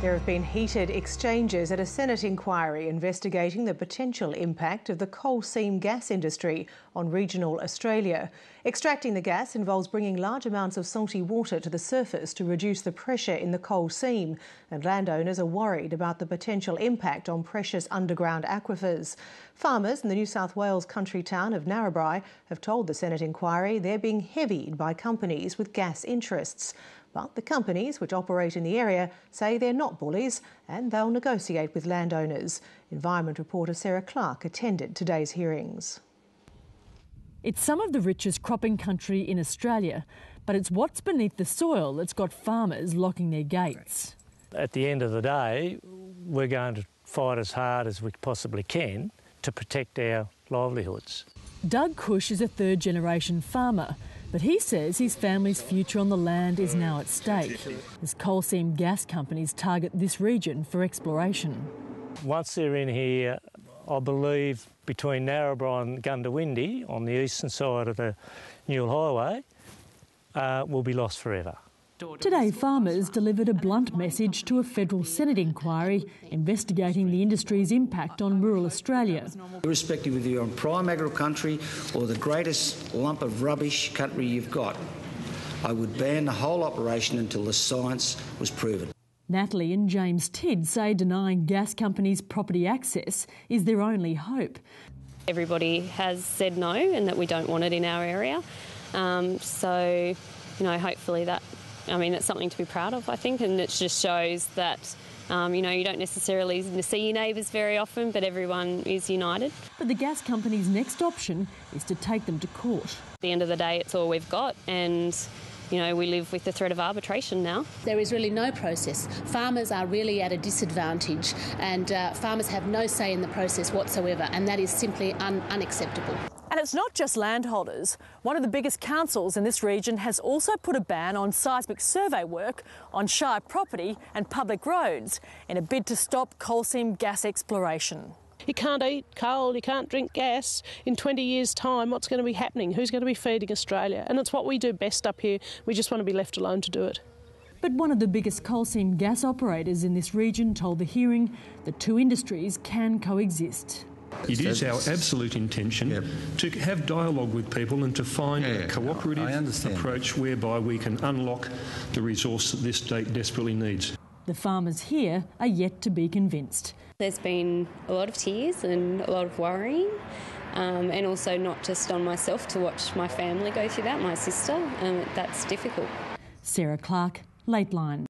There have been heated exchanges at a Senate inquiry investigating the potential impact of the coal seam gas industry on regional Australia. Extracting the gas involves bringing large amounts of salty water to the surface to reduce the pressure in the coal seam, and landowners are worried about the potential impact on precious underground aquifers. Farmers in the New South Wales country town of Narrabri have told the Senate inquiry they're being heavied by companies with gas interests. But the companies which operate in the area say they're not bullies and they'll negotiate with landowners. Environment reporter Sarah Clarke attended today's hearings. It's some of the richest cropping country in Australia, but it's what's beneath the soil that's got farmers locking their gates. At the end of the day, we're going to fight as hard as we possibly can to protect our livelihoods. Doug Cush is a third-generation farmer, but he says his family's future on the land is now at stake as coal seam gas companies target this region for exploration. Once they're in here, I believe between Narrabri and Gundawindi on the eastern side of the Newell Highway will be lost forever. Today, farmers delivered a blunt message to a federal Senate inquiry investigating the industry's impact on rural Australia. Irrespective of you're on prime agro country or the greatest lump of rubbish country you've got, I would ban the whole operation until the science was proven. Natalie and James Tydd say denying gas companies property access is their only hope. Everybody has said no and that we don't want it in our area. So, hopefully that's something to be proud of, I think, and it just shows that, you don't necessarily see your neighbours very often, but everyone is united. But the gas company's next option is to take them to court. At the end of the day, it's all we've got, and, we live with the threat of arbitration now. There is really no process. Farmers are really at a disadvantage, and farmers have no say in the process whatsoever, and that is simply unacceptable. And it's not just landholders. One of the biggest councils in this region has also put a ban on seismic survey work on SHIBE property and public roads in a bid to stop coal seam gas exploration. You can't eat coal, you can't drink gas. In 20 years' time, what's going to be happening? Who's going to be feeding Australia? And it's what we do best up here. We just want to be left alone to do it. But one of the biggest coal seam gas operators in this region told the hearing the two industries can coexist. It is our absolute intention to have dialogue with people and to find a cooperative approach whereby we can unlock the resource that this state desperately needs. The farmers here are yet to be convinced. There's been a lot of tears and a lot of worrying, and also not just on myself to watch my family go through that, my sister. That's difficult. Sarah Clarke, Lateline.